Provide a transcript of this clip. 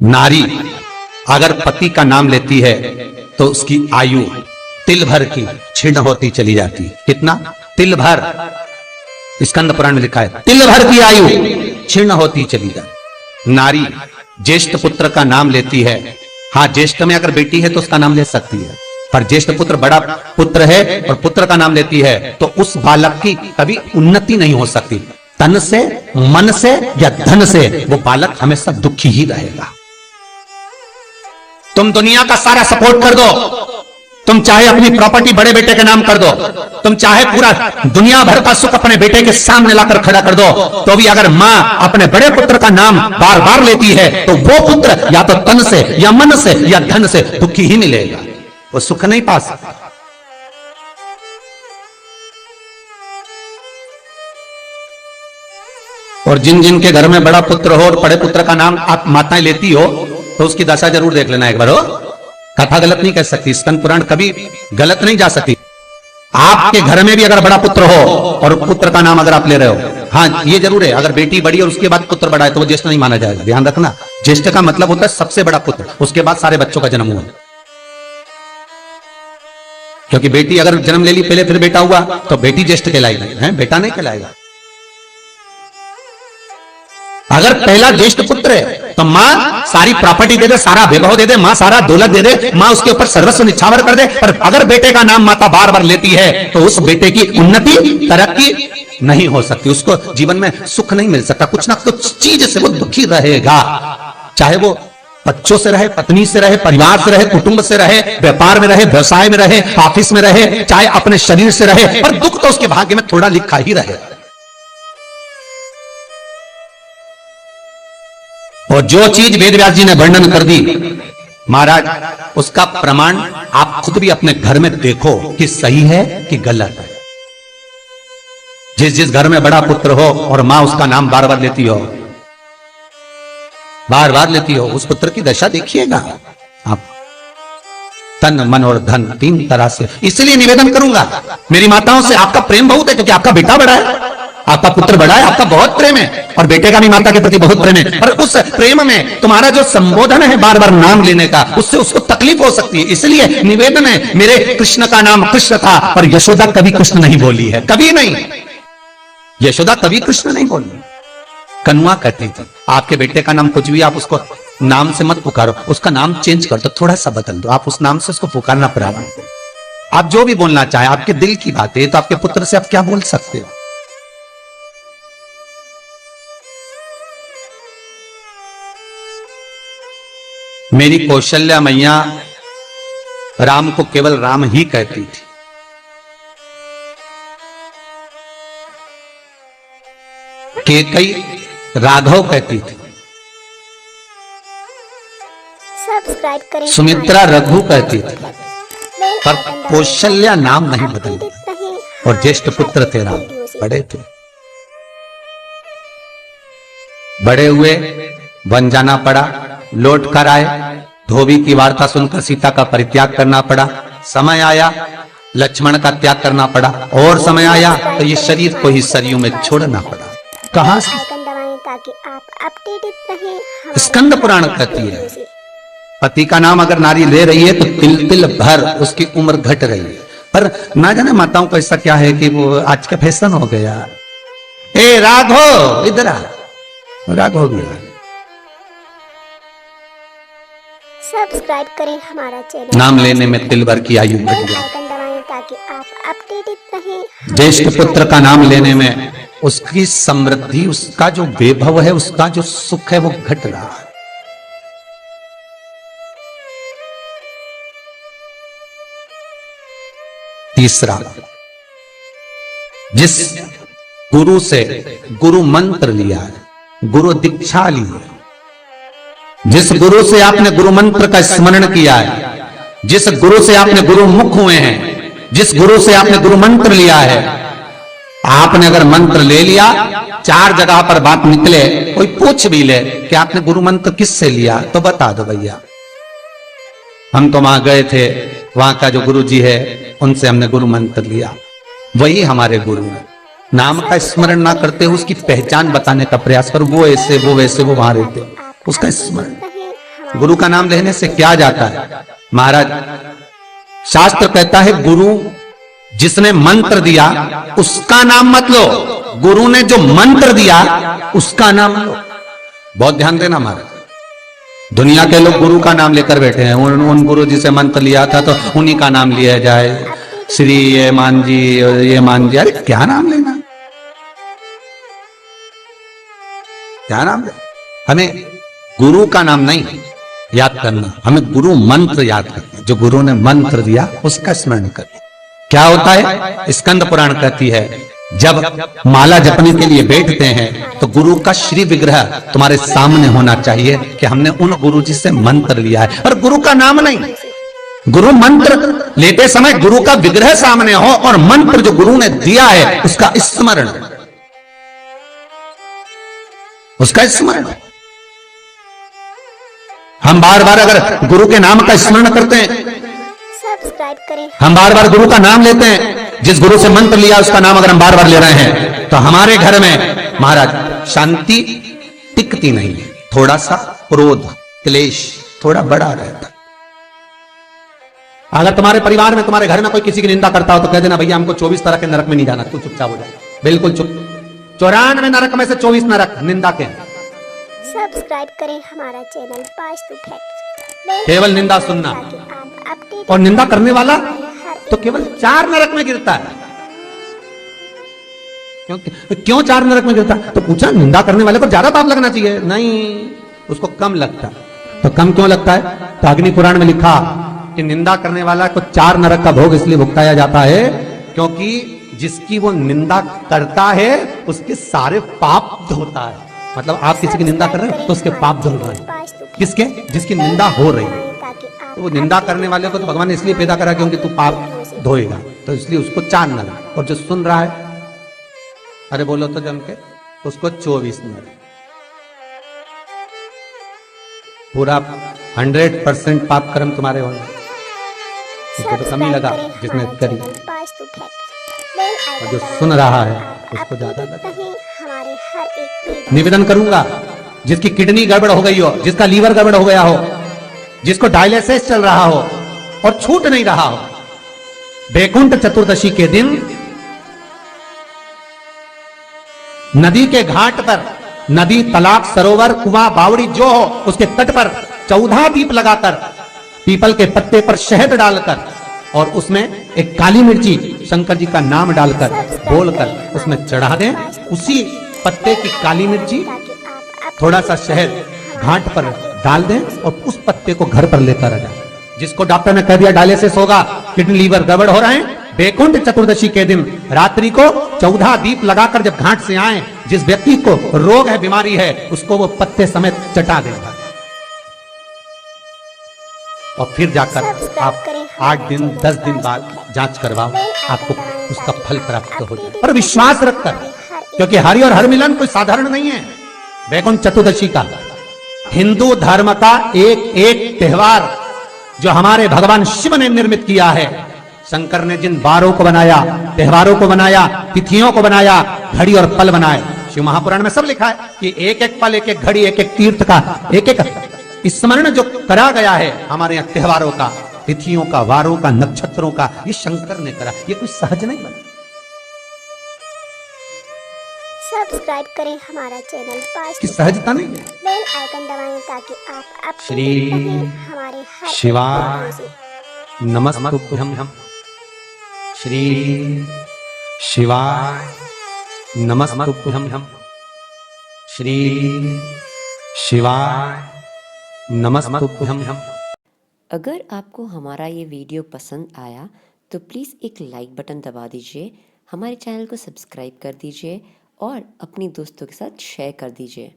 नारी अगर पति का नाम लेती है तो उसकी आयु तिल भर की क्षीण होती चली जाती है। कितना? तिल भर। स्कंद पुराण में लिखा है तिल भर की आयु क्षीण होती चली जाती। नारी ज्येष्ठ पुत्र का नाम लेती है, हाँ ज्येष्ठ में अगर बेटी है तो उसका नाम ले सकती है, पर ज्येष्ठ पुत्र बड़ा पुत्र है और पुत्र का नाम लेती है तो उस बालक की कभी उन्नति नहीं हो सकती। तन से, मन से या धन से वो बालक हमेशा दुखी ही रहेगा। तुम दुनिया का सारा सपोर्ट कर दो, तुम चाहे अपनी प्रॉपर्टी बड़े बेटे के नाम कर दो, तुम चाहे पूरा दुनिया भर का सुख अपने बेटे के सामने लाकर खड़ा कर दो, तो भी अगर मां अपने बड़े पुत्र का नाम बार बार लेती है तो वो पुत्र या तो तन से या मन से या धन से दुखी ही मिलेगा, वो सुख नहीं पा सकता। और जिन जिन के घर में बड़ा पुत्र हो और बड़े पुत्र का नाम आप माताएं लेती हो तो उसकी दशा जरूर देख लेना एक बार। हो कथा गलत नहीं कह सकती, स्कंद पुराण कभी गलत नहीं जा सकती। आपके घर में भी अगर बड़ा पुत्र हो और पुत्र का नाम अगर आप ले रहे हो, हाँ ये जरूर है अगर बेटी बड़ी और उसके बाद पुत्र बड़ा है तो वो ज्येष्ठ नहीं माना जाएगा। ध्यान रखना, ज्येष्ठ का मतलब होता है सबसे बड़ा पुत्र, उसके बाद सारे बच्चों का जन्म हुआ। क्योंकि बेटी अगर जन्म ले ली पहले फिर बेटा हुआ तो बेटी ज्येष्ठ कहलाएगी, है बेटा नहीं कहलाएगा। अगर पहला ज्येष्ठ पुत्र है तो मां सारी प्रॉपर्टी दे दे, सारा वैभव दे दे, मां सारा दौलत दे दे, मां उसके ऊपर सर्वस्व निछावर कर दे, पर अगर बेटे का नाम माता बार बार लेती है तो उस बेटे की उन्नति तरक्की नहीं हो सकती, उसको जीवन में सुख नहीं मिल सकता, कुछ ना कुछ चीज से वो दुखी रहेगा। चाहे वो बच्चों से रहे, पत्नी से रहे, परिवार से रहे, कुटुंब से रहे, व्यापार में रहे, व्यवसाय में रहे, ऑफिस में रहे, चाहे अपने शरीर से रहे, पर दुख तो उसके भाग्य में थोड़ा लिखा ही रहे। और जो चीज वेद व्यास जी ने वर्णन कर दी महाराज, उसका प्रमाण आप खुद भी अपने घर में देखो कि सही है कि गलत है। जिस जिस घर में बड़ा पुत्र हो और मां उसका नाम बार बार लेती हो, बार बार लेती हो, उस पुत्र की दशा देखिएगा आप। तन मन और धन तीन तरह से। इसलिए निवेदन करूंगा मेरी माताओं से, आपका प्रेम बहुत है क्योंकि आपका बेटा बड़ा है, आपका पुत्र बड़ा है, आपका बहुत प्रेम है और बेटे का भी माता के प्रति बहुत प्रेम है, पर उस प्रेम में तुम्हारा जो संबोधन है बार बार नाम लेने का, उससे उसको तकलीफ हो सकती है। इसलिए निवेदन है, मेरे कृष्ण का नाम कृष्ण था पर यशोदा कभी कृष्ण नहीं बोली है, कभी नहीं। यशोदा कभी कृष्ण नहीं बोली, कन्वा कहती थी। आपके बेटे का नाम कुछ भी, आप उसको नाम से मत पुकारो, उसका नाम चेंज कर दो, थोड़ा सा बदल दो, आप उस नाम से उसको पुकारना प्रारंभ करो। आप जो भी बोलना चाहे, आपके दिल की बात है, तो आपके पुत्र से आप क्या बोल सकते हो। मेरी कौशल्या मैया राम को केवल राम ही कहती थी। केकई राघव कहती थी, सब्सक्राइब करें। सुमित्रा रघु कहती थी, पर कौशल्या नाम नहीं बदली। और ज्येष्ठ पुत्र थे राम, बड़े थे, बड़े हुए, वन जाना पड़ा, लौट कर आए, धोबी की वार्ता सुनकर सीता का परित्याग करना पड़ा, समय आया लक्ष्मण का त्याग करना पड़ा, और समय आया तो ये शरीर को ही सरयू में छोड़ना पड़ा। कहां से? ताकि आप अपडेटेड रहें। स्कंद पुराण कहती है पति का नाम अगर नारी ले रही है तो तिल तिल भर उसकी उम्र घट रही है। पर ना जाने माताओं को ऐसा क्या है कि वो आज का फैशन हो गया, ए राघव इधर आ, राघव गया। सब्सक्राइब करें हमारा चैनल। नाम लेने में तिल भर की आयु घट गई। आइकन दबाएं ताकि आप अपडेटेड रहें। ज्येष्ठ पुत्र का नाम लेने में उसकी समृद्धि, उसका जो वैभव है, उसका जो सुख है वो घट रहा है। तीसरा, जिस गुरु से गुरु मंत्र लिया है, गुरु दीक्षा ली है, जिस गुरु से आपने गुरु मंत्र का स्मरण किया है, जिस गुरु से आपने गुरु मुख हुए हैं, जिस गुरु से आपने गुरु मंत्र लिया है, आपने अगर मंत्र ले लिया, चार जगह पर बात निकले, कोई पूछ भी ले कि आपने गुरु मंत्र किससे लिया, तो बता दो भैया हम तो वहां गए थे, वहां का जो गुरु जी है उनसे हमने गुरु मंत्र लिया, वही हमारे गुरु है। नाम का स्मरण ना करते उसकी पहचान बताने का प्रयास करो, वो ऐसे वो वैसे वो वहां रहते, उसका स्मरण। गुरु का नाम लेने से क्या जाता है महाराज? शास्त्र कहता है गुरु जिसने मंत्र दिया उसका नाम मत लो, गुरु ने जो मंत्र दिया उसका नाम लो। बहुत ध्यान देना महाराज। दुनिया के लोग गुरु का नाम लेकर बैठे हैं, उन गुरु जी से मंत्र लिया था तो उन्हीं का नाम लिया जाए, श्री ये मान जी ये मान जी। अरे क्या नाम लेना, क्या नाम ले? हमें गुरु का नाम नहीं याद करना, हमें गुरु मंत्र याद करना। जो गुरु ने मंत्र दिया उसका स्मरण करना। क्या होता है? स्कंद पुराण कहती है जब माला जपने के लिए बैठते हैं तो गुरु का श्री विग्रह तुम्हारे सामने होना चाहिए कि हमने उन गुरु जी से मंत्र लिया है, और गुरु का नाम नहीं। गुरु मंत्र लेते समय गुरु का विग्रह सामने हो और मंत्र जो गुरु ने दिया है उसका स्मरण, उसका स्मरण। हम बार बार अगर गुरु के नाम का स्मरण करते हैं, सब्सक्राइब करें। हम बार बार गुरु का नाम लेते हैं, जिस गुरु से मंत्र लिया उसका नाम अगर हम बार बार ले रहे हैं तो हमारे घर में महाराज शांति टिकती नहीं है। थोड़ा सा क्रोध क्लेश थोड़ा बड़ा रहता है। अगर तुम्हारे परिवार में तुम्हारे घर में कोई किसी की निंदा करता हो तो कह देना भैया हमको 24 तरह के नरक में नहीं जाना, तू चुपचाप हो जाए। बिल्कुल चुप। 94 नरक में से 24 नरक निंदा के। सब्सक्राइब करें हमारा चैनल वास्तु फैक्ट्स। केवल निंदा सुनना, ताकि आप अपडेट और निंदा करने वाला हर तो केवल 4 नरक में गिरता है। क्यों 4 नरक में गिरता? तो पूछा निंदा करने वाले को ज्यादा पाप लगना चाहिए, नहीं उसको कम लगता है। तो कम क्यों लगता है? तो अग्नि पुराण में लिखा कि निंदा करने वाला को 4 नरक का भोग इसलिए भुगताया जाता है क्योंकि जिसकी वो निंदा करता है उसके सारे पाप धोता है। मतलब आप किसी की निंदा कर रहे हो तो उसके पाप धुल रहे हैं। किसके? जिसकी निंदा हो रही है। तो वो निंदा करने वाले को तो भगवान ने इसलिए पैदा करा क्योंकि तू पाप धोएगा, तो इसलिए उसको 4 नरक। और जो सुन रहा है, अरे बोलो तो जम के, उसको 24 नरक। पूरा 100% पाप कर्म तुम्हारे होंगे। उसको तो कमी लगा जिसने करी, और जो सुन रहा है उसको ज्यादा लगा। हमारे हर एक निवेदन करूंगा जिसकी किडनी गड़बड़ हो गई हो, जिसका लीवर गड़बड़ हो गया हो, जिसको डायलिसिस चल रहा हो और छूट नहीं रहा हो, बैकुंठ चतुर्दशी के दिन नदी के घाट पर, नदी तालाब सरोवर कुआं बावड़ी जो हो उसके तट पर 14 दीप लगाकर, पीपल के पत्ते पर शहद डालकर और उसमें एक काली मिर्ची शंकर जी का नाम डालकर बोलकर उसमें चढ़ा दें। उसी पत्ते की काली मिर्ची थोड़ा सा शहद घाट पर डाल दें और उस पत्ते को घर पर लेकर आ जाए। जिसको डॉक्टर ने कह दिया डायलिसिस होगा, किडनी लीवर गड़बड़ हो रहे हैं, बैकुंठ चतुर्दशी के दिन रात्रि को 14 दीप लगाकर जब घाट से आए, जिस व्यक्ति को रोग है बीमारी है उसको वो पत्ते समेत चटा देगा। और फिर जाकर आप 8 दिन 10 दिन बाद जांच करवाओ, आपको उसका फल प्राप्त हो जाए। और विश्वास रखकर, क्योंकि हरि और हर मिलन कोई साधारण नहीं है। बैकुंठ चतुर्दशी का हिंदू धर्म का एक त्योहार जो हमारे भगवान शिव ने निर्मित किया है। शंकर ने जिन वारों को बनाया, त्योहारों को बनाया, तिथियों को बनाया, घड़ी और पल बनाए, शिव महापुराण में सब लिखा है कि एक एक पल, एक एक घड़ी, एक एक तीर्थ का एक एक स्मरण जो करा गया है हमारे यहाँ त्योहारों का, तिथियों का, वारों का, नक्षत्रों का, ये शंकर ने करा। ये कोई सहज नहीं बना। सब्सक्राइब करें हमारा चैनल की सहजता नहीं है। बेल आइकन दबाएं ताकि आप अपडेट श्री रहें हमारे हर शिवाय नमस्तुभ्यं। श्री शिवाय नमस्तुभ्यं। श्री शिवाय नमस्तुभ्यं। अगर आपको हमारा ये वीडियो पसंद आया तो प्लीज़ एक लाइक बटन दबा दीजिए, हमारे चैनल को सब्सक्राइब कर दीजिए और अपनी दोस्तों के साथ शेयर कर दीजिए।